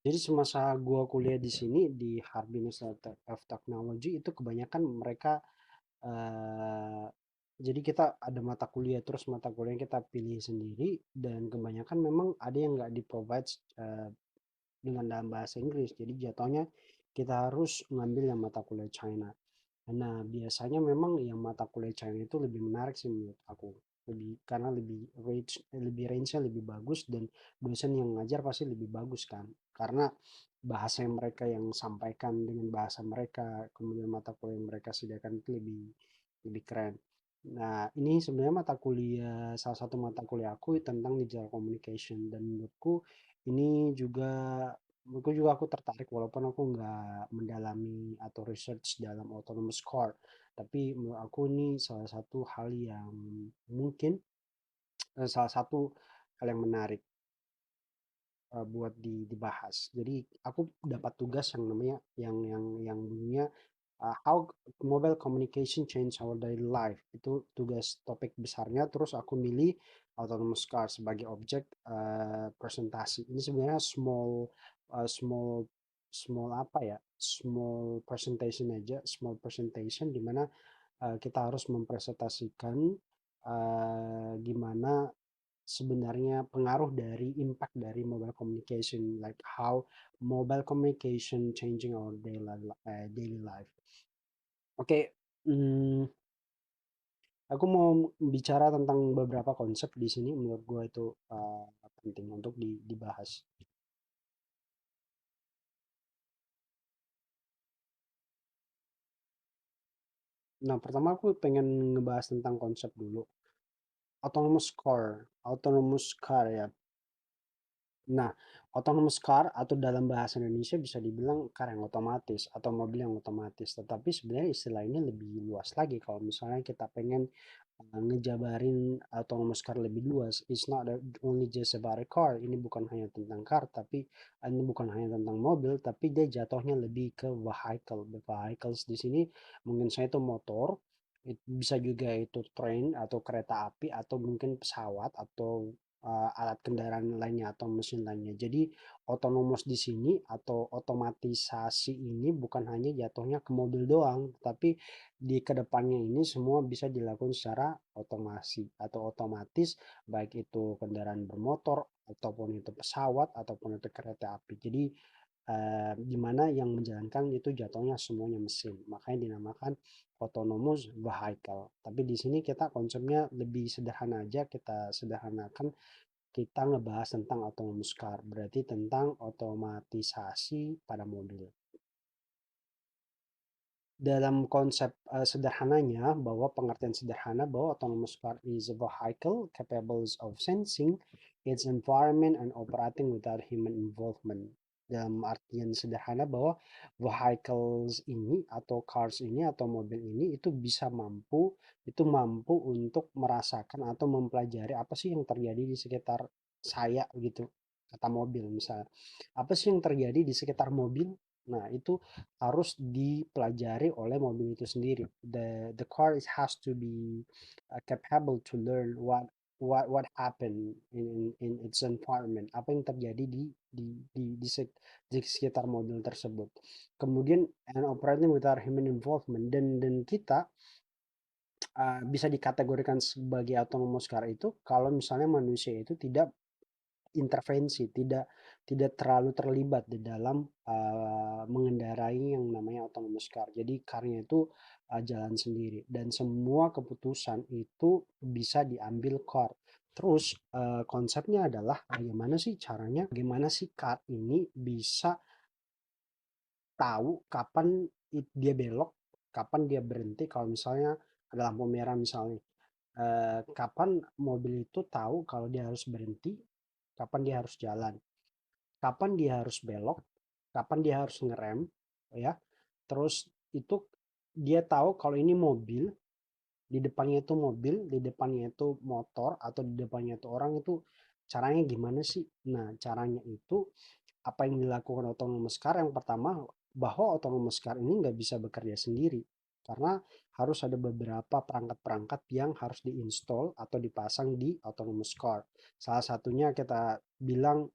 Jadi semasa gua kuliah di sini di Harbin Institute of Technology itu kebanyakan mereka eh, jadi kita ada mata kuliah terus mata kuliah yang kita pilih sendiri dan kebanyakan memang ada yang nggak di provide dengan dalam bahasa Inggris. Jadi jatuhnya kita harus mengambil yang mata kuliah China. Nah, biasanya memang yang mata kuliah China itu lebih menarik sih menurut aku. Karena lebih range-nya lebih bagus dan dosen yang ngajar pasti lebih bagus kan. Karena bahasa yang mereka yang sampaikan dengan bahasa mereka, kemudian mata kuliah yang mereka sediakan itu lebih lebih keren. Nah, ini sebenarnya salah satu mata kuliah aku tentang digital communication dan menurutku juga aku tertarik walaupun aku nggak mendalami atau research dalam autonomous car. Tapi menurut aku ini salah satu hal yang mungkin salah satu hal yang menarik buat dibahas. Jadi aku dapat tugas yang namanya yang bunyinya how mobile communication change our daily life. Itu tugas topik besarnya. Terus aku milih autonomous car sebagai objek presentasi. Ini sebenarnya small small apa ya? Small presentation aja, small presentation di mana kita harus mempresentasikan gimana sebenarnya pengaruh dari impact dari mobile communication, like how mobile communication changing our daily life. Oke, hmm, aku mau bicara tentang beberapa konsep di sini. Menurut gue itu penting untuk dibahas. Nah, pertama aku pengen ngebahas tentang konsep dulu. Autonomous car ya. Nah, autonomous car atau dalam bahasa Indonesia bisa dibilang car yang otomatis atau mobil yang otomatis. Tetapi sebenarnya istilah ini lebih luas lagi kalau misalnya kita pengen ngejabarin autonomous car lebih luas. It's not only just about a car. Ini bukan hanya tentang car, tapi ini bukan hanya tentang mobil, tapi dia jatuhnya lebih ke vehicle. The vehicles di sini mungkin saya itu motor, bisa juga itu train atau kereta api atau mungkin pesawat atau alat kendaraan lainnya atau mesin lainnya. Jadi otonomous di sini atau otomatisasi ini bukan hanya jatuhnya ke mobil doang, tapi di kedepannya ini semua bisa dilakukan secara otomasi atau otomatis, baik itu kendaraan bermotor ataupun itu pesawat ataupun itu kereta api. Jadi di mana yang menjalankan itu jatuhnya semuanya mesin. Makanya dinamakan autonomous vehicle. Tapi di sini kita konsepnya lebih sederhana aja, kita sederhanakan, kita ngebahas tentang autonomous car, berarti tentang otomatisasi pada mobil. Dalam konsep sederhananya, bahwa pengertian sederhana bahwa autonomous car is a vehicle capable of sensing its environment and operating without human involvement. Dalam artian sederhana bahwa vehicles ini atau cars ini atau mobil ini itu mampu untuk merasakan atau mempelajari apa sih yang terjadi di sekitar saya gitu, kata mobil misalnya. Apa sih yang terjadi di sekitar mobil? Nah, itu harus dipelajari oleh mobil itu sendiri. The car has to be capable to learn what happened in its environment. Apa yang terjadi di sekitar mobil tersebut. Kemudian and operating without human involvement, dan kita bisa dikategorikan sebagai autonomous car itu kalau misalnya manusia itu tidak intervensi, tidak tidak terlalu terlibat di dalam mengendarai yang namanya autonomous car. Jadi car-nya itu jalan sendiri dan semua keputusan itu bisa diambil car. Terus konsepnya adalah bagaimana sih car ini bisa tahu kapan dia belok, kapan dia berhenti kalau misalnya ada lampu merah misalnya. Kapan mobil itu tahu kalau dia harus berhenti, kapan dia harus jalan, kapan dia harus belok, kapan dia harus ngerem, ya. Terus itu dia tahu kalau ini mobil, di depannya itu motor atau di depannya itu orang, itu caranya gimana sih? Nah, caranya itu apa yang dilakukan autonomous car yang pertama, bahwa autonomous car ini nggak bisa bekerja sendiri karena harus ada beberapa perangkat-perangkat yang harus diinstal atau dipasang di autonomous car. Salah satunya kita bilang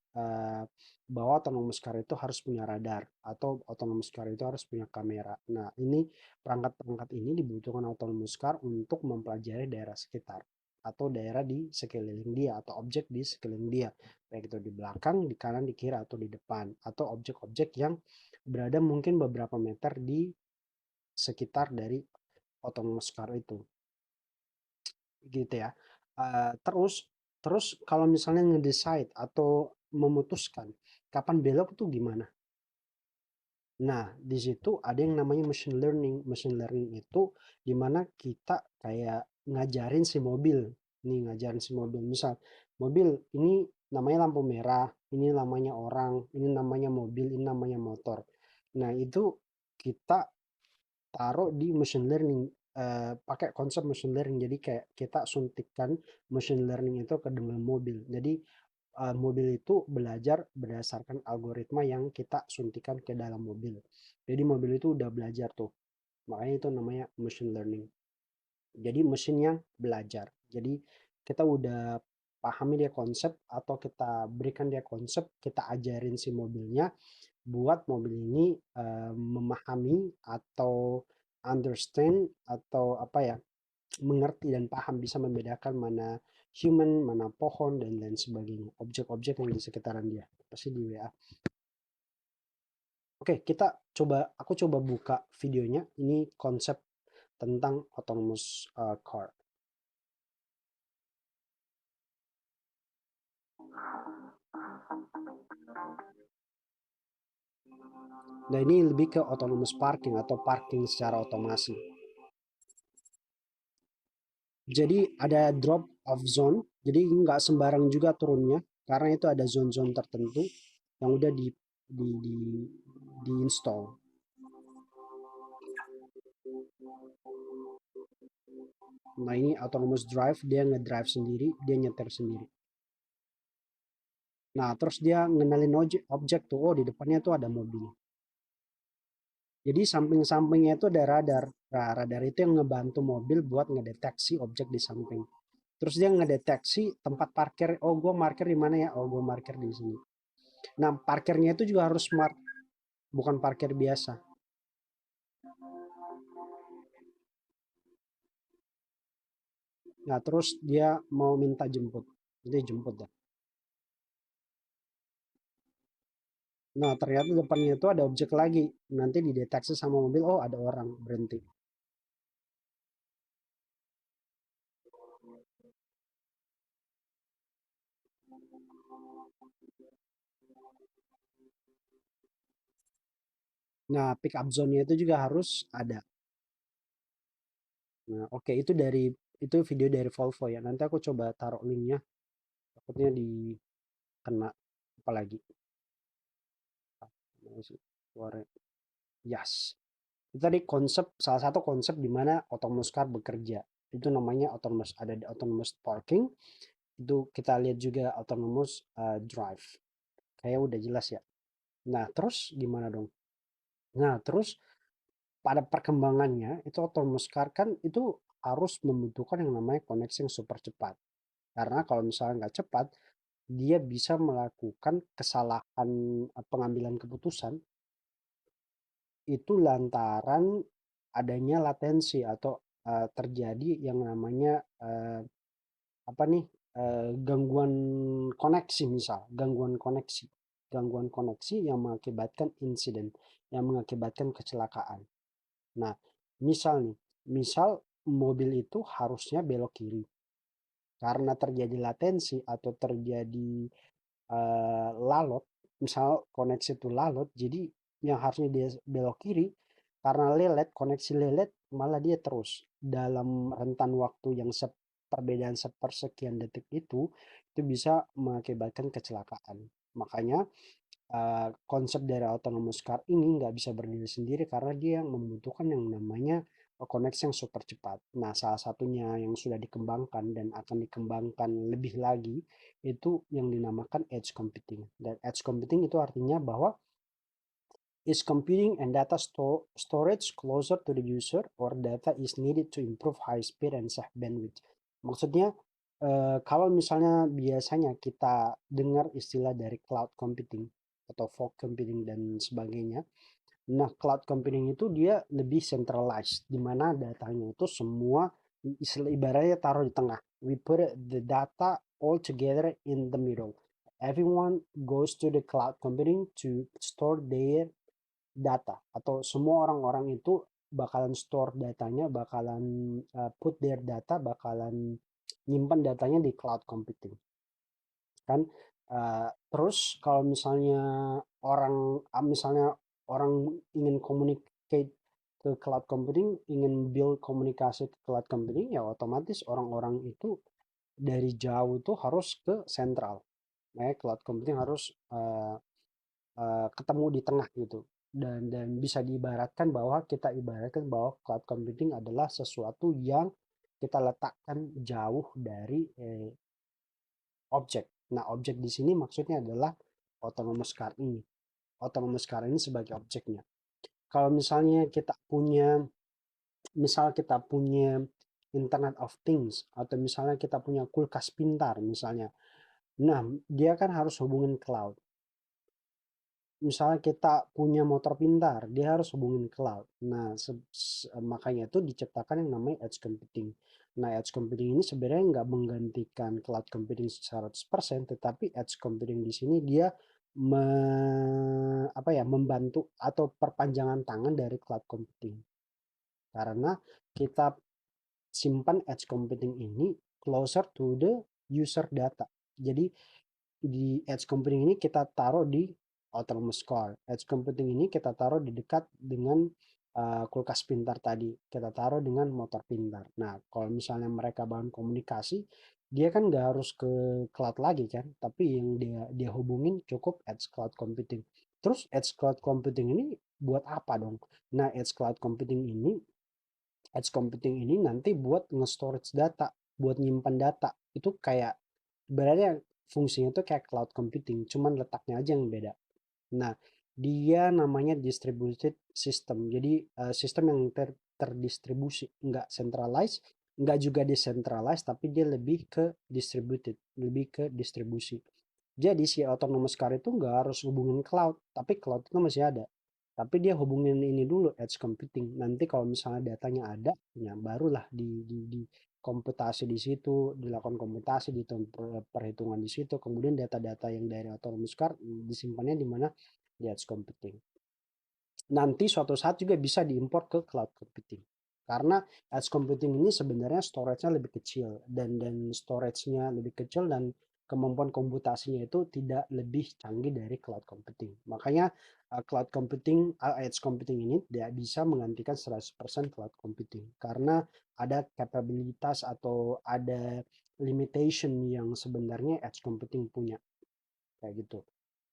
bahwa autonomous car itu harus punya radar atau autonomous car itu harus punya kamera. Nah, ini perangkat-perangkat ini dibutuhkan autonomous car untuk mempelajari daerah sekitar atau daerah di sekeliling dia atau objek di sekeliling dia, baik itu di belakang, di kanan, di kiri, atau di depan, atau objek-objek yang berada mungkin beberapa meter di sekitar dari autonomous car itu, gitu ya. Terus terus kalau misalnya nge-decide atau memutuskan kapan belok itu gimana? Nah, di situ ada yang namanya machine learning. Machine learning itu dimana kita kayak ngajarin si mobil. Nih, ngajarin si mobil. Misal, mobil ini namanya lampu merah, ini namanya orang, ini namanya mobil, ini namanya motor. Nah, itu kita taruh di machine learning, pakai konsep machine learning. Jadi kayak kita suntikan machine learning itu ke dalam mobil. Jadi mobil itu belajar berdasarkan algoritma yang kita suntikan ke dalam mobil. Jadi mobil itu udah belajar tuh. Makanya itu namanya machine learning. Jadi mesin yang belajar. Jadi kita udah pahami dia konsep atau kita berikan dia konsep, kita ajarin si mobilnya buat mobil ini memahami atau understand atau apa ya, mengerti dan paham, bisa membedakan mana human, mana pohon, dan lain sebagainya. Objek-objek yang di sekitaran dia. Pasti di WA. Oke, aku coba buka videonya. Ini konsep tentang autonomous car. Nah, ini lebih ke autonomous parking atau parking secara otomasi. Jadi ada drop off zone, jadi nggak sembarang juga turunnya, karena itu ada zone-zone tertentu yang udah di install. Nah, ini autonomous drive, dia ngedrive sendiri, dia nyetir sendiri. Nah, terus dia ngenalin objek tuh, oh di depannya tuh ada mobil. Jadi samping-sampingnya itu ada radar. Nah, radar itu yang ngebantu mobil buat ngedeteksi objek di samping. Terus dia ngedeteksi tempat parkir. Oh, gue parkir di mana ya? Oh, gue parkir di sini. Nah, parkirnya itu juga harus smart, bukan parkir biasa. Nah, terus dia mau minta jemput. Jadi jemput dah. Nah, ternyata depannya itu ada objek lagi. Nanti dideteksi sama mobil, oh ada orang, berhenti. Nah, pick up zone-nya itu juga harus ada. Nah, oke, itu video dari Volvo ya. Nanti aku coba taruh linknya. Takutnya kena apa lagi. Yes. Itu tadi salah satu konsep di mana autonomous car bekerja. Itu namanya ada di autonomous parking. Itu kita lihat juga autonomous drive. Kayak udah jelas ya. Nah, terus gimana dong? Nah, terus pada perkembangannya itu autonomous car kan itu harus membutuhkan yang namanya koneksi yang super cepat. Karena kalau misalnya nggak cepat, dia bisa melakukan kesalahan pengambilan keputusan itu lantaran adanya latensi atau terjadi yang namanya apa nih, gangguan koneksi, misal gangguan koneksi yang mengakibatkan insiden, yang mengakibatkan kecelakaan. Nah, misal mobil itu harusnya belok kiri, karena terjadi latensi atau terjadi lalot, misal koneksi itu lalot, jadi yang harusnya dia belok kiri, karena koneksi lelet, malah dia terus dalam rentan waktu yang perbedaan sepersekian detik itu bisa mengakibatkan kecelakaan. Makanya konsep dari autonomous car ini nggak bisa berdiri sendiri karena dia membutuhkan yang namanya koneksi yang super cepat. Nah, salah satunya yang sudah dikembangkan dan akan dikembangkan lebih lagi itu yang dinamakan edge computing. Dan edge computing itu artinya bahwa Is computing and data storage closer to the user or data is needed to improve high speed and save bandwidth? Maksudnya, kalau misalnya biasanya kita dengar istilah dari cloud computing atau fog computing dan sebagainya. Nah, cloud computing itu dia lebih centralized, di mana datanya itu semua ibaratnya taruh di tengah. We put the data all together in the middle. Everyone goes to the cloud computing to store their data, atau semua orang-orang itu bakalan store datanya, bakalan put their data, bakalan nyimpan datanya di cloud computing kan. Terus kalau misalnya misalnya orang ingin communicate ke cloud computing, ingin build komunikasi ke cloud computing, ya otomatis orang-orang itu dari jauh tuh harus ke sentral. Cloud computing harus ketemu di tengah gitu. Dan bisa diibaratkan bahwa cloud computing adalah sesuatu yang kita letakkan jauh dari objek. Nah, objek di sini maksudnya adalah autonomous car ini. Autonomous car ini sebagai objeknya. Kalau misalnya kita punya Internet of Things, atau misalnya kita punya kulkas pintar misalnya. Nah, dia kan harus hubungin cloud. Misalnya kita punya motor pintar, dia harus hubungin cloud. Nah, makanya itu diciptakan yang namanya edge computing. Nah, edge computing ini sebenarnya nggak menggantikan cloud computing secara 100%, tetapi edge computing di sini dia membantu atau perpanjangan tangan dari cloud computing. Karena kita simpan edge computing ini closer to the user data. Jadi di edge computing ini kita taruh di autonomous car. Edge computing ini kita taruh di dekat dengan kulkas pintar tadi. Kita taruh dengan motor pintar. Nah, kalau misalnya mereka bangun komunikasi, dia kan nggak harus ke cloud lagi kan, tapi yang dia hubungin cukup edge cloud computing. Terus edge cloud computing ini buat apa dong? Nah, edge computing ini nanti buat nge-storage data, buat nyimpan data. Itu kayak ibaratnya fungsinya tuh kayak cloud computing, cuman letaknya aja yang beda. Nah, dia namanya distributed system. Jadi sistem yang terdistribusi, nggak centralized, nggak juga decentralized, tapi dia lebih ke distributed, lebih ke distribusi. Jadi si autonomous car itu nggak harus hubungin cloud, tapi cloud itu masih ada. Tapi dia hubungin ini dulu, edge computing. Nanti kalau misalnya datanya ada, ya barulah di komputasi di situ, dilakukan komputasi, di perhitungan di situ. Kemudian data-data yang dari autonomous car disimpannya di mana? Di edge computing. Nanti suatu saat juga bisa diimpor ke cloud computing. Karena edge computing ini sebenarnya storage-nya lebih kecil, dan storage-nya lebih kecil, dan kemampuan komputasinya itu tidak lebih canggih dari cloud computing. Makanya edge computing ini tidak bisa menggantikan 100% cloud computing karena ada kapabilitas atau ada limitation yang sebenarnya edge computing punya, kayak gitu.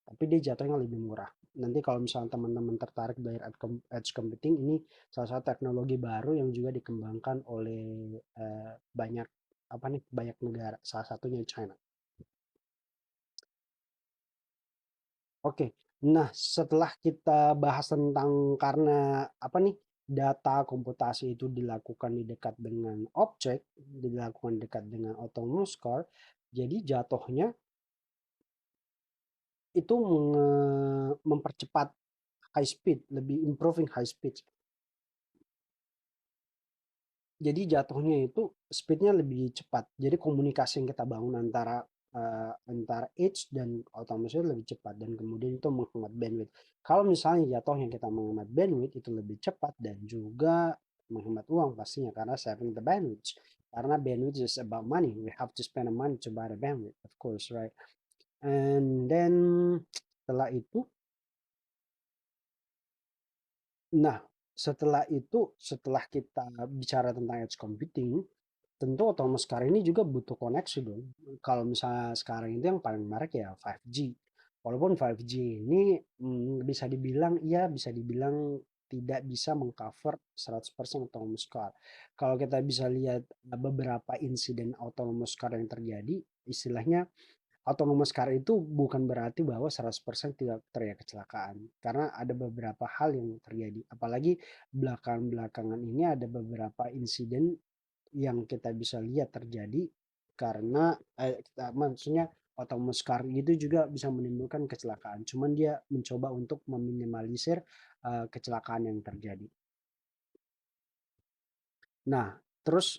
Tapi dia jatuhnya lebih murah. Nanti kalau misalnya teman-teman tertarik dari edge computing, ini salah satu teknologi baru yang juga dikembangkan oleh banyak banyak negara, salah satunya China. Oke, nah setelah kita bahas tentang karena data komputasi itu dilakukan di dekat dengan objek, dilakukan dekat dengan autonomous car, jadi jatuhnya itu mempercepat high speed, lebih improving high speed. Jadi jatuhnya itu speednya lebih cepat. Jadi komunikasi yang kita bangun antara edge dan otomatis lebih cepat, dan kemudian itu menghemat bandwidth. Kalau misalnya jatuhnya kita menghemat bandwidth, itu lebih cepat dan juga menghemat uang pastinya, karena saving the bandwidth. Karena bandwidth is about money. We have to spend the money to buy the bandwidth, of course, right? And then setelah itu, nah setelah kita bicara tentang edge computing, tentu autonomous car ini juga butuh koneksi dong. Kalau misalnya sekarang itu yang paling menarik ya 5G. Walaupun 5G ini bisa dibilang tidak bisa mengcover 100% autonomous car. Kalau kita bisa lihat beberapa insiden autonomous car yang terjadi, istilahnya autonomous car itu bukan berarti bahwa 100% tidak terjadi kecelakaan. Karena ada beberapa hal yang terjadi. Apalagi belakangan ini ada beberapa insiden yang kita bisa lihat terjadi karena maksudnya autonomous car itu juga bisa menimbulkan kecelakaan. Cuman dia mencoba untuk meminimalisir kecelakaan yang terjadi. Nah, terus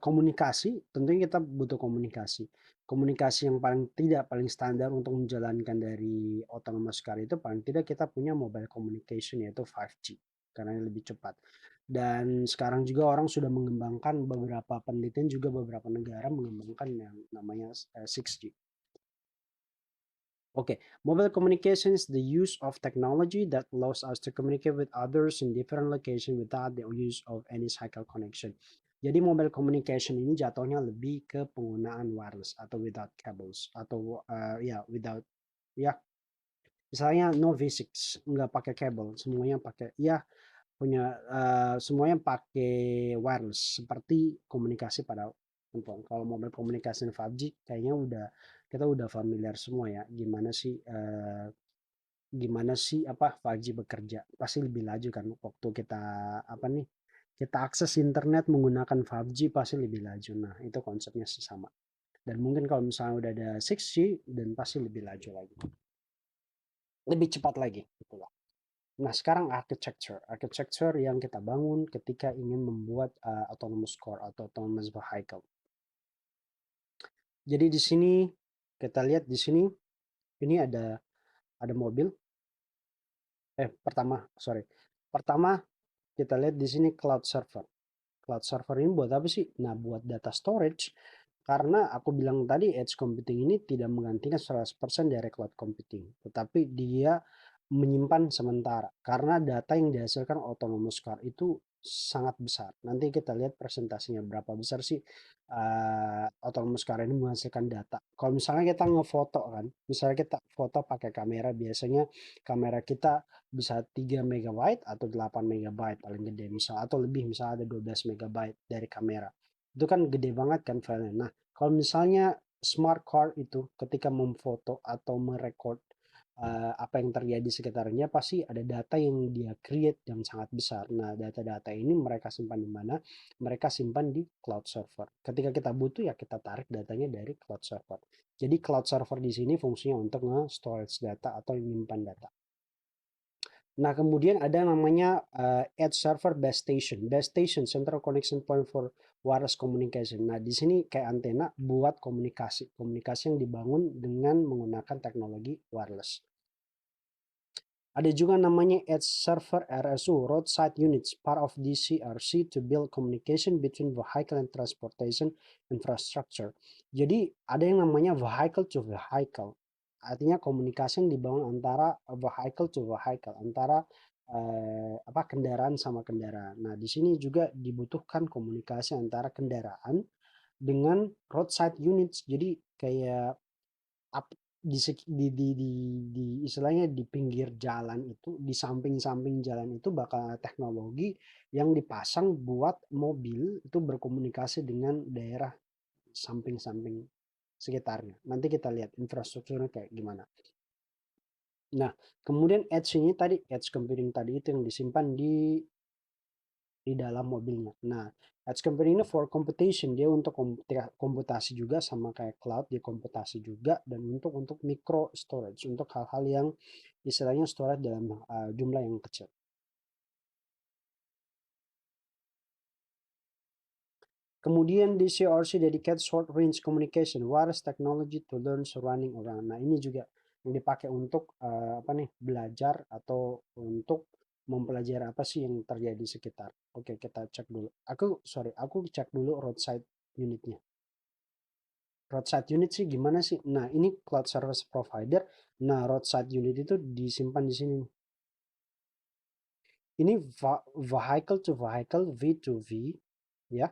komunikasi, tentunya kita butuh komunikasi. Komunikasi yang paling standar untuk menjalankan dari autonomous car itu paling tidak kita punya mobile communication yaitu 5G karena ini lebih cepat. Dan sekarang juga orang sudah mengembangkan beberapa penelitian juga beberapa negara mengembangkan yang namanya 6G. Okay, mobile communication is the use of technology that allows us to communicate with others in different locations without the use of any cycle connection. Jadi mobile communication ini jatuhnya lebih ke penggunaan wireless atau without cables atau ya without ya misalnya no V6 nggak pakai kabel semuanya pakai ya punya semuanya pakai wireless seperti komunikasi pada handphone. Kalau mobile communication 5G kayaknya kita udah familiar semua ya gimana sih apa 5G bekerja. Pasti lebih laju kan waktu kita apa nih kita akses internet menggunakan 5G pasti lebih laju. Nah, itu konsepnya sama. Dan mungkin kalau misalnya udah ada 6G dan pasti lebih laju lagi. Lebih cepat lagi itulah. Nah, sekarang architecture yang kita bangun ketika ingin membuat autonomous car atau autonomous vehicle. Jadi di sini kita lihat di sini ini ada mobil. Pertama kita lihat di sini cloud server. Cloud server ini buat apa sih? Nah, buat data storage. Karena aku bilang tadi edge computing ini tidak menggantikan 100% dari cloud computing, tetapi dia menyimpan sementara. Karena data yang dihasilkan autonomous car itu sangat besar. Nanti kita lihat presentasinya berapa besar sih autonomous car ini menghasilkan data. Kalau misalnya kita ngefoto kan, misalnya kita foto pakai kamera, biasanya kamera kita bisa 3 megabyte atau 8 megabyte paling gede misal atau lebih misalnya ada 12 megabyte dari kamera. Itu kan gede banget kan filenya. Nah, kalau misalnya smart car itu ketika memfoto atau merekod apa yang terjadi di sekitarnya pasti ada data yang dia create yang sangat besar. Nah, data-data ini mereka simpan di mana? Mereka simpan di cloud server. Ketika kita butuh ya kita tarik datanya dari cloud server. Jadi cloud server di sini fungsinya untuk nge-storage data atau menyimpan data. Nah, kemudian ada namanya edge server base station. Base station central connection point for wireless communication. Nah, di sini kayak antena buat komunikasi. Komunikasi yang dibangun dengan menggunakan teknologi wireless. Ada juga namanya Edge Server RSU, Roadside Units, part of DCRC to build communication between vehicle and transportation infrastructure. Jadi ada yang namanya vehicle to vehicle. Artinya komunikasi yang dibangun antara vehicle to vehicle, antara kendaraan sama kendaraan. Nah, di sini juga dibutuhkan komunikasi antara kendaraan dengan roadside units. Jadi kayak di, di istilahnya di pinggir jalan itu, di samping-samping jalan itu bakal teknologi yang dipasang buat mobil itu berkomunikasi dengan daerah samping-samping sekitarnya. Nanti kita lihat infrastrukturnya kayak gimana. Nah, kemudian edge ini tadi, edge computing tadi itu yang disimpan di dalam mobilnya. Nah, edge computing ini for computation, dia untuk komputasi juga sama kayak cloud, dia komputasi juga dan untuk micro storage, untuk hal-hal yang istilahnya storage dalam jumlah yang kecil. Kemudian di CRC dedicated short range communication, wireless technology to learn surrounding around. Nah, ini juga yang dipakai untuk belajar atau untuk mempelajari apa sih yang terjadi di sekitar. Oke, kita cek dulu. Aku cek dulu roadside unitnya. Roadside unit sih gimana sih? Nah, ini cloud service provider. Nah, roadside unit itu disimpan di sini. Ini vehicle to vehicle, V to V, ya.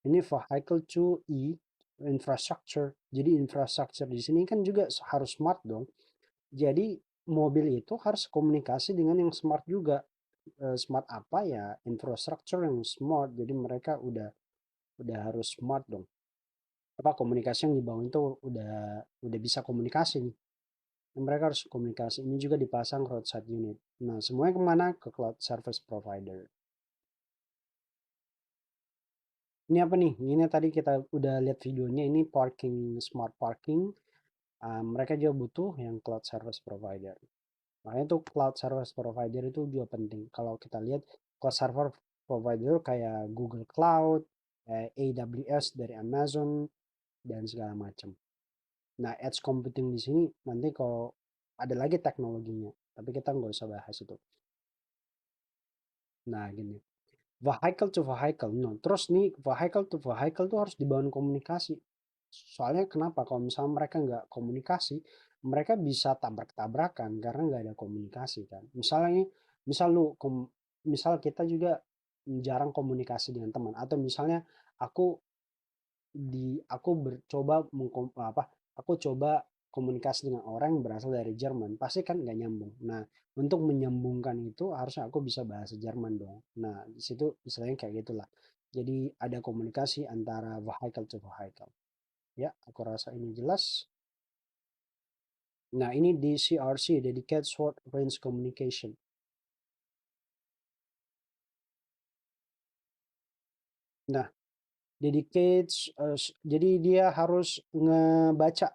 Ini vehicle to E, infrastructure. Jadi infrastructure di sini kan juga harus smart dong. Jadi mobil itu harus komunikasi dengan yang smart juga. Smart apa ya? Infrastructure yang smart. Jadi mereka udah harus smart dong. apa komunikasi yang dibangun itu udah bisa komunikasi nih. Mereka harus komunikasi. Ini juga dipasang roadside unit. Nah, semuanya kemana? Ke cloud service provider. Ini apa nih? Ini tadi kita udah lihat videonya. Ini parking, smart parking. Mereka juga butuh yang cloud service provider. Makanya tuh cloud service provider itu juga penting. Kalau kita lihat cloud server provider kayak Google Cloud, AWS dari Amazon, dan segala macam. Nah, edge computing di sini nanti kalau ada lagi teknologinya, tapi kita nggak usah bahas itu. Nah, gini, vehicle to vehicle. No, terus nih vehicle to vehicle tuh harus dibangun komunikasi. Soalnya kenapa? Kalau misalnya mereka nggak komunikasi, mereka bisa tabrak-tabrakan karena nggak ada komunikasi kan. Misalnya nih, misal lu, misal kita juga jarang komunikasi dengan teman. Atau misalnya aku aku bercoba apa, aku coba komunikasi dengan orang yang berasal dari Jerman, pasti kan nggak nyambung. Nah, untuk menyambungkan itu harusnya aku bisa bahasa Jerman dong. Nah, di situ istilahnya kayak gitulah. Jadi ada komunikasi antara vehicle to vehicle. Ya, aku rasa ini jelas. Nah, ini DCRC, Dedicated Short Range Communication. Nah, dedicated, jadi dia harus ngebaca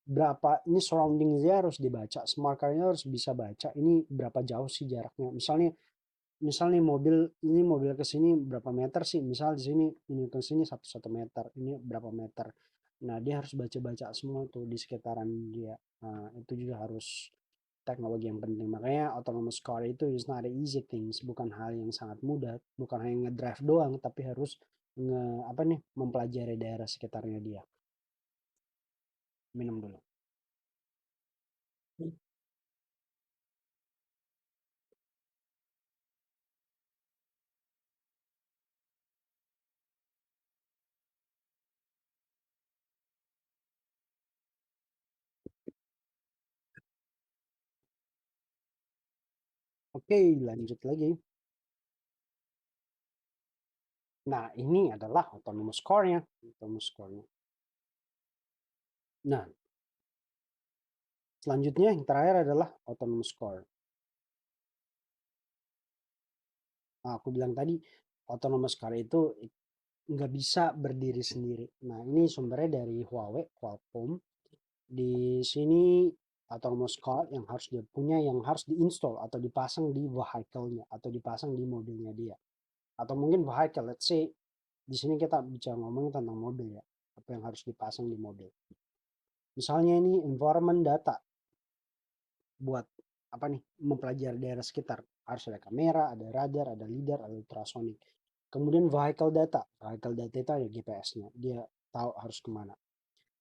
berapa ini, surrounding dia harus dibaca, smart car-nya harus bisa baca ini berapa jauh sih jaraknya. Misalnya mobil ini, mobil ke sini berapa meter sih, misal di sini ini ke sini satu meter, ini berapa meter. Nah, dia harus baca-baca semua tuh di sekitaran dia. Nah, itu juga harus teknologi yang penting. Makanya autonomous car itu is not a easy things, bukan hal yang sangat mudah, bukan hanya ngedrive doang, tapi harus apa nih, mempelajari daerah sekitarnya dia. Minum dulu. Oke, lanjut lagi. Nah, ini adalah autonomous core-nya. Autonomous core-nya. Nah, selanjutnya yang terakhir adalah autonomous core. Nah, aku bilang tadi, autonomous car itu nggak bisa berdiri sendiri. Nah, ini sumbernya dari Huawei, Qualcomm. Di sini autonomous car yang harus dia punya, yang harus diinstal atau dipasang di vehicle-nya atau dipasang di mobilnya dia. Atau mungkin vehicle, let's say di sini kita bicara ngomong tentang mobil ya, apa yang harus dipasang di mobil. Misalnya ini environment data, buat apa nih, mempelajari daerah sekitar. Harus ada kamera, ada radar, ada lidar, ada ultrasonic. Kemudian vehicle data. Vehicle data itu ada GPS-nya. Dia tahu harus kemana.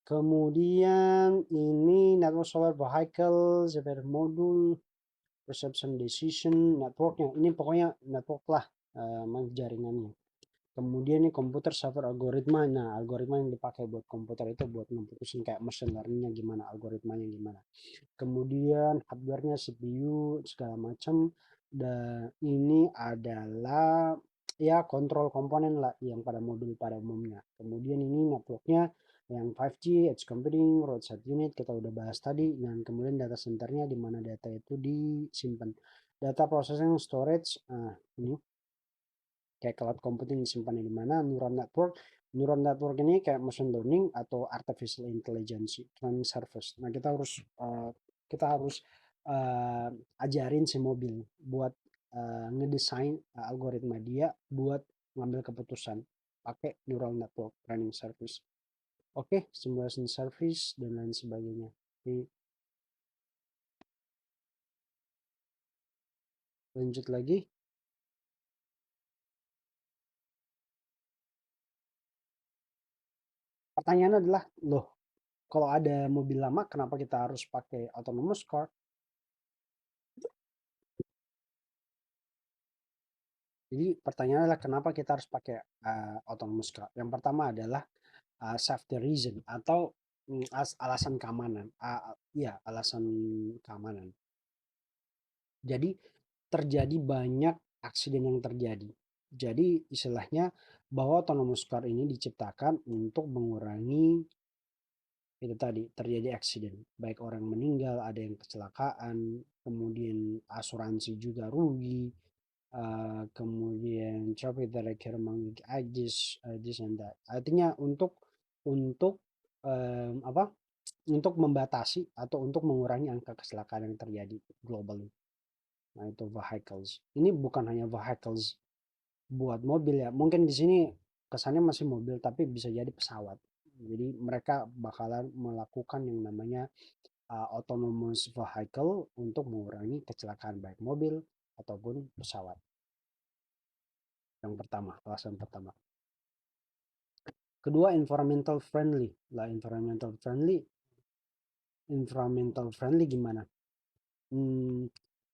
Kemudian ini network solar vehicle, seperti modul, perception decision, networknya. Ini pokoknya network lah, jaringannya. Kemudian ini komputer server algoritma. Nah, algoritma yang dipakai buat komputer itu buat memutuskan kayak machine learning-nya gimana, algoritmanya gimana. Kemudian hardware-nya CPU segala macam. Dan ini adalah ya kontrol komponen lah yang pada mobil pada umumnya. Kemudian ini network-nya yang 5G, edge computing, roadside unit kita udah bahas tadi, dan kemudian data centernya di mana data itu disimpan. Data processing storage, ini kayak cloud computing disimpannya di mana, neural network ini kayak machine learning atau artificial intelligence training service. Nah, kita harus uh, ajarin si mobil buat ngedesain algoritma dia buat ngambil keputusan pakai neural network training service. Oke, simulation service dan lain sebagainya. Jadi, lanjut lagi. Pertanyaannya adalah, loh, kalau ada mobil lama, kenapa kita harus pakai autonomous car? Jadi pertanyaannya adalah kenapa kita harus pakai autonomous car? Yang pertama adalah safety reason atau alasan keamanan. Iya, alasan keamanan. Jadi terjadi banyak aksiden yang terjadi. Jadi istilahnya bahwa autonomous car ini diciptakan untuk mengurangi itu tadi terjadi accident, baik orang meninggal, ada yang kecelakaan, kemudian asuransi juga rugi, kemudian traffic that occur among edges, this and that. Artinya untuk apa? Untuk membatasi atau untuk mengurangi angka kecelakaan yang terjadi globally. Nah, itu vehicles. Ini bukan hanya vehicles buat mobil ya. Mungkin di sini kesannya masih mobil tapi bisa jadi pesawat. Jadi mereka bakalan melakukan yang namanya autonomous vehicle untuk mengurangi kecelakaan baik mobil ataupun pesawat. Yang pertama, alasan pertama. Kedua, environmental friendly. Lah environmental friendly gimana? Hmm,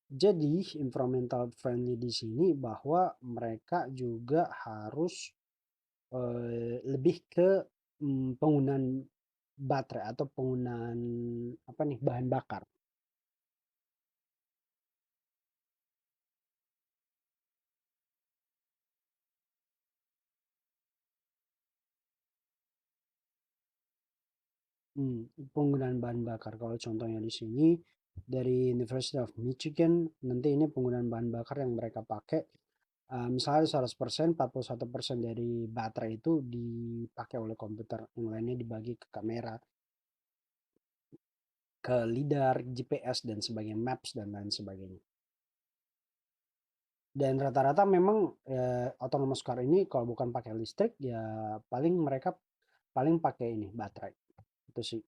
jadi environmental friendly di sini bahwa mereka juga harus lebih ke penggunaan baterai atau penggunaan apa nih bahan bakar. Penggunaan bahan bakar. Kalau contohnya di sini dari University of Michigan, nanti ini penggunaan bahan bakar yang mereka pakai. Misalnya 100%, 41% dari baterai itu dipakai oleh komputer, yang lainnya dibagi ke kamera, ke lidar, GPS dan sebagainya, maps dan lain sebagainya. Dan rata-rata memang autonomous car ini kalau bukan pakai listrik ya paling mereka paling pakai ini baterai. Itu sih.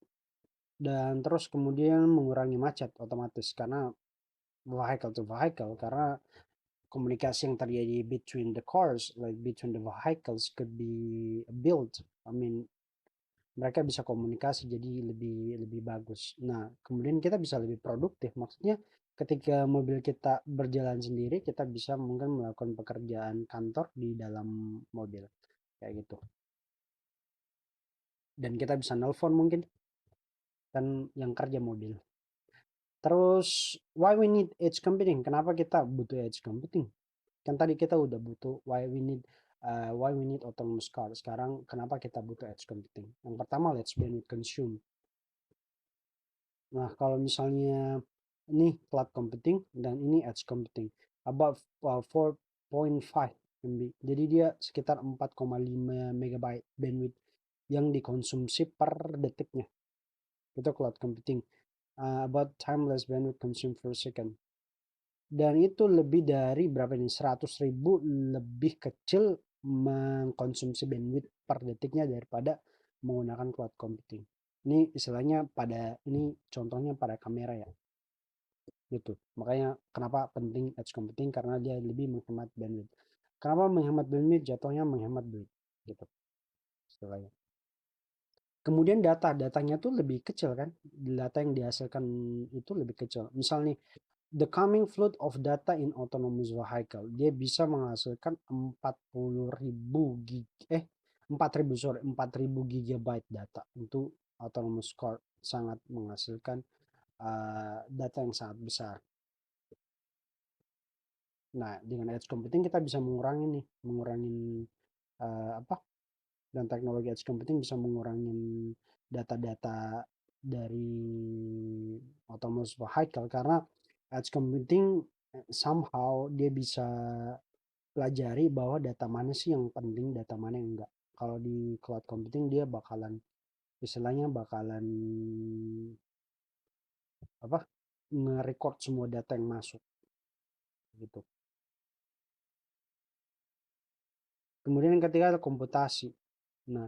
Dan terus kemudian mengurangi macet otomatis karena vehicle to vehicle, karena komunikasi yang terjadi between the cars, like between the vehicles could be built. I mean, mereka bisa komunikasi jadi lebih lebih bagus. Nah, kemudian kita bisa lebih produktif. Maksudnya ketika mobil kita berjalan sendiri, kita bisa mungkin melakukan pekerjaan kantor di dalam mobil kayak gitu. Dan kita bisa nelpon mungkin kan yang kerja mobil. Terus why we need edge computing? Kenapa kita butuh edge computing? Kan tadi kita udah butuh why we need autonomous car. Sekarang kenapa kita butuh edge computing? Yang pertama, let's bandwidth consume. Nah, kalau misalnya ini cloud computing dan ini edge computing, about 4.5 MB. Jadi dia sekitar 4,5 megabyte bandwidth yang dikonsumsi per detiknya. Itu cloud computing. About timeless bandwidth consumed per second. Dan itu lebih dari berapa ini? 100.000 lebih kecil mengkonsumsi bandwidth per detiknya daripada menggunakan cloud computing. Ini istilahnya pada ini contohnya pada kamera ya. Gitu. Makanya kenapa penting edge computing karena dia lebih menghemat bandwidth. Kenapa menghemat bandwidth? Jatuhnya menghemat duit. Gitu. Istilahnya. Kemudian datanya tuh lebih kecil kan. Data yang dihasilkan itu lebih kecil. Misal nih, the coming flood of data in autonomous vehicle. Dia bisa menghasilkan 4.000 gigabyte data untuk autonomous car. Sangat menghasilkan data yang sangat besar. Nah, dengan edge computing kita bisa mengurangi apa? Dan teknologi edge computing bisa mengurangi data-data dari autonomous vehicle karena edge computing somehow dia bisa pelajari bahwa data mana sih yang penting, data mana yang enggak. Kalau di cloud computing dia bakalan istilahnya bakalan apa? Nge-record semua data yang masuk gitu. Kemudian yang ketiga adalah komputasi. Nah,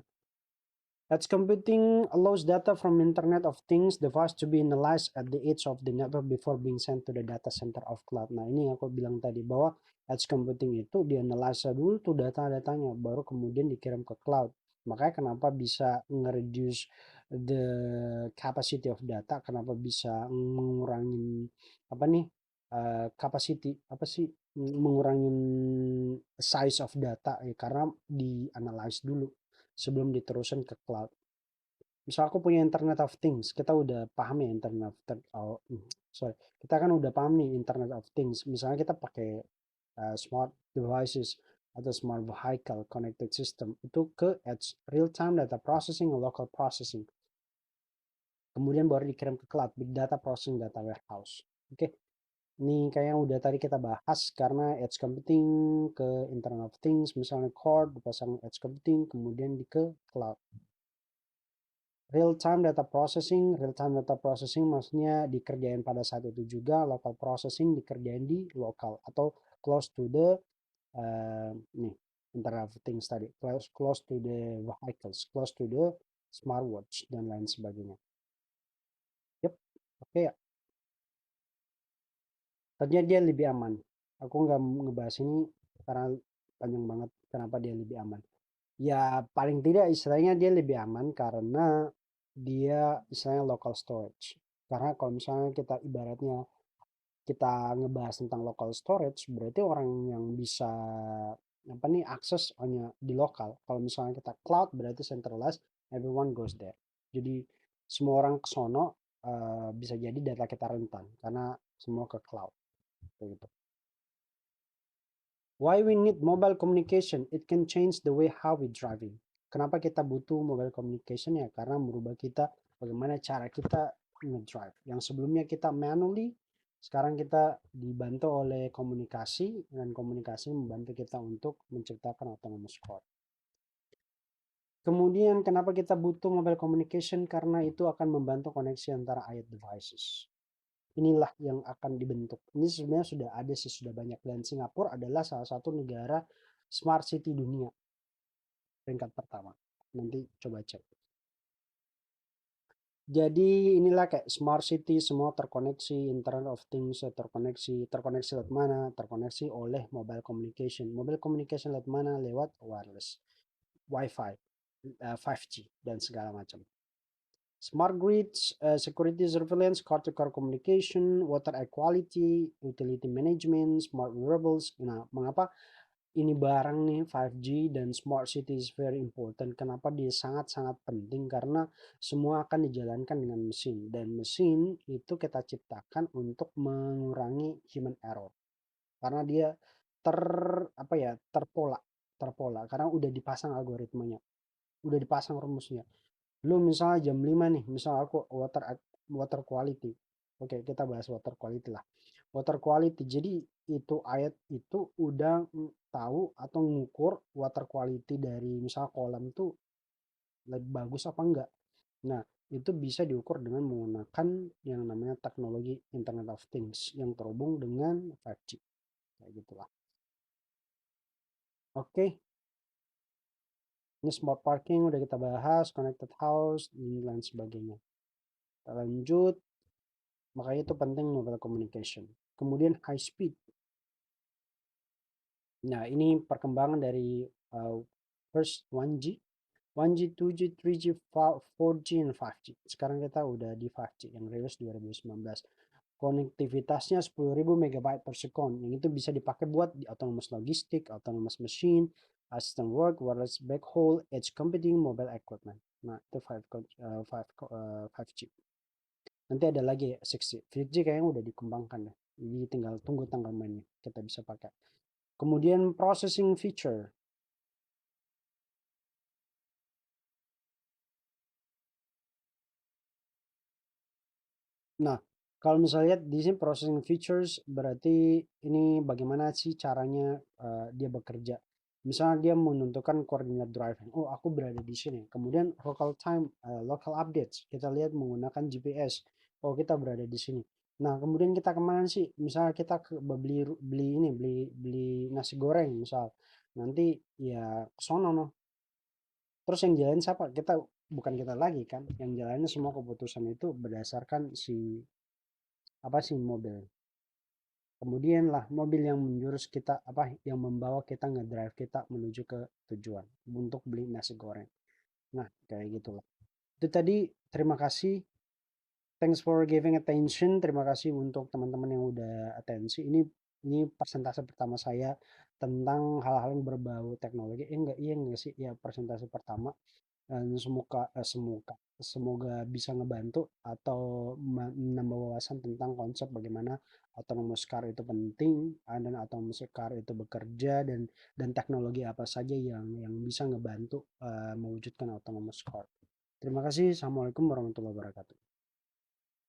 edge computing allows data from Internet of Things device to be analyzed at the edge of the network before being sent to the data center of cloud. Nah, ini yang aku bilang tadi bahwa edge computing itu dianalisa dulu tuh data-datanya, baru kemudian dikirim ke cloud. Makanya kenapa bisa nge-reduce the capacity of data, kenapa bisa mengurangi apa nih capacity apa sih mengurangi size of data ya karena dianalisis dulu sebelum diterusin ke cloud. Misal aku punya Internet of Things, kita udah paham ya kita kan udah paham nih Internet of Things. Misalnya kita pakai smart devices, atau smart vehicle connected system itu ke edge, real time data processing, local processing. Kemudian baru dikirim ke cloud, big data processing, data warehouse. Oke, ini kayak yang udah tadi kita bahas karena edge computing ke Internet of Things, misalnya core dipasang edge computing, kemudian di ke cloud. Real time data processing maksudnya dikerjain pada saat itu juga, local processing dikerjain di lokal atau close to the nih Internet of Things tadi, close to the vehicles, close to the smartwatch dan lain sebagainya. Yep, oke ya. Ternyata dia lebih aman. Aku nggak ngebahas ini karena panjang banget kenapa dia lebih aman. Ya paling tidak istilahnya dia lebih aman karena dia istilahnya local storage. Karena kalau misalnya kita ibaratnya kita ngebahas tentang local storage, berarti orang yang bisa apa nih akses hanya di lokal. Kalau misalnya kita cloud berarti centralized, everyone goes there. Jadi semua orang ke sono bisa jadi data kita rentan karena semua ke cloud. Gitu. Why we need mobile communication? It can change the way how we driving. Kenapa kita butuh mobile communication ya? Karena merubah kita bagaimana cara kita ngedrive. Yang sebelumnya kita manually, sekarang kita dibantu oleh komunikasi dan komunikasi membantu kita untuk menciptakan autonomous car. Kemudian kenapa kita butuh mobile communication? Karena itu akan membantu koneksi antara IoT devices. Inilah yang akan dibentuk. Ini sebenarnya sudah ada sih, sudah banyak. Dan Singapura adalah salah satu negara smart city dunia, peringkat pertama. Nanti coba cek. Jadi inilah kayak smart city, semua terkoneksi, Internet of Things terkoneksi lewat mana? Terkoneksi oleh mobile communication. Mobile communication lewat mana? Lewat wireless, Wi-Fi, 5G, dan segala macam. Smart grids, security surveillance, car-to-car communication, water air quality, utility management, smart wearables. Nah, mengapa ini barang nih 5G dan smart city is very important? Kenapa dia sangat-sangat penting? Karena semua akan dijalankan dengan mesin dan mesin itu kita ciptakan untuk mengurangi human error. Karena dia ter apa ya, terpola karena udah dipasang algoritmanya, udah dipasang rumusnya. Lu misalnya jam 5 nih, misal aku water quality. Oke, kita bahas water quality lah. Water quality. Jadi itu ayat itu udah tahu atau ngukur water quality dari misal kolam tuh lebih bagus apa enggak. Nah, itu bisa diukur dengan menggunakan yang namanya teknologi Internet of Things yang terhubung dengan 5G. Kayak gitulah. Oke, ini smart parking udah kita bahas, connected house, dan lain sebagainya. Kita lanjut. Makanya itu penting mobile communication. Kemudian high speed. Nah, ini perkembangan dari first 1G, 1G, 2G, 3G, 4G, dan 5G. Sekarang kita udah di 5G yang rilis 2019. Konektivitasnya 10.000 megabyte per second. Yang itu bisa dipakai buat di autonomous logistik, autonomous machine, assistant work, wireless backhaul, edge computing, mobile equipment. Nah, itu 5G. Nanti ada lagi 6G. 5G kayaknya udah dikembangkan deh. Jadi tinggal tunggu tanggal mainnya. Kita bisa pakai. Kemudian processing feature. Nah, kalau misalnya lihat di sini processing features berarti ini bagaimana sih caranya dia bekerja. Misalnya dia menentukan koordinat driving. Oh, aku berada di sini. Kemudian local time, local updates. Kita lihat menggunakan GPS. Oh, kita berada di sini. Nah, kemudian kita kemana sih? Misalnya kita beli beli ini, beli nasi goreng misal. Nanti ya ke sono no. Terus yang jalan siapa? Kita bukan kita lagi kan. Yang jalannya semua keputusan itu berdasarkan si apa sih mobil. Kemudian lah mobil yang menjurus kita apa yang membawa kita ngedrive kita menuju ke tujuan untuk beli nasi goreng. Nah, kayak gitulah. Itu tadi terima kasih. Thanks for giving attention. Terima kasih untuk teman-teman yang udah atensi. Ini persentase pertama saya tentang hal-hal yang berbau teknologi. Iya enggak sih? Ya persentase pertama. semoga bisa ngebantu atau menambah wawasan tentang konsep bagaimana autonomous car itu penting, dan autonomous car itu bekerja, dan teknologi apa saja yang bisa ngebantu mewujudkan autonomous car. Terima kasih. Assalamualaikum warahmatullahi wabarakatuh.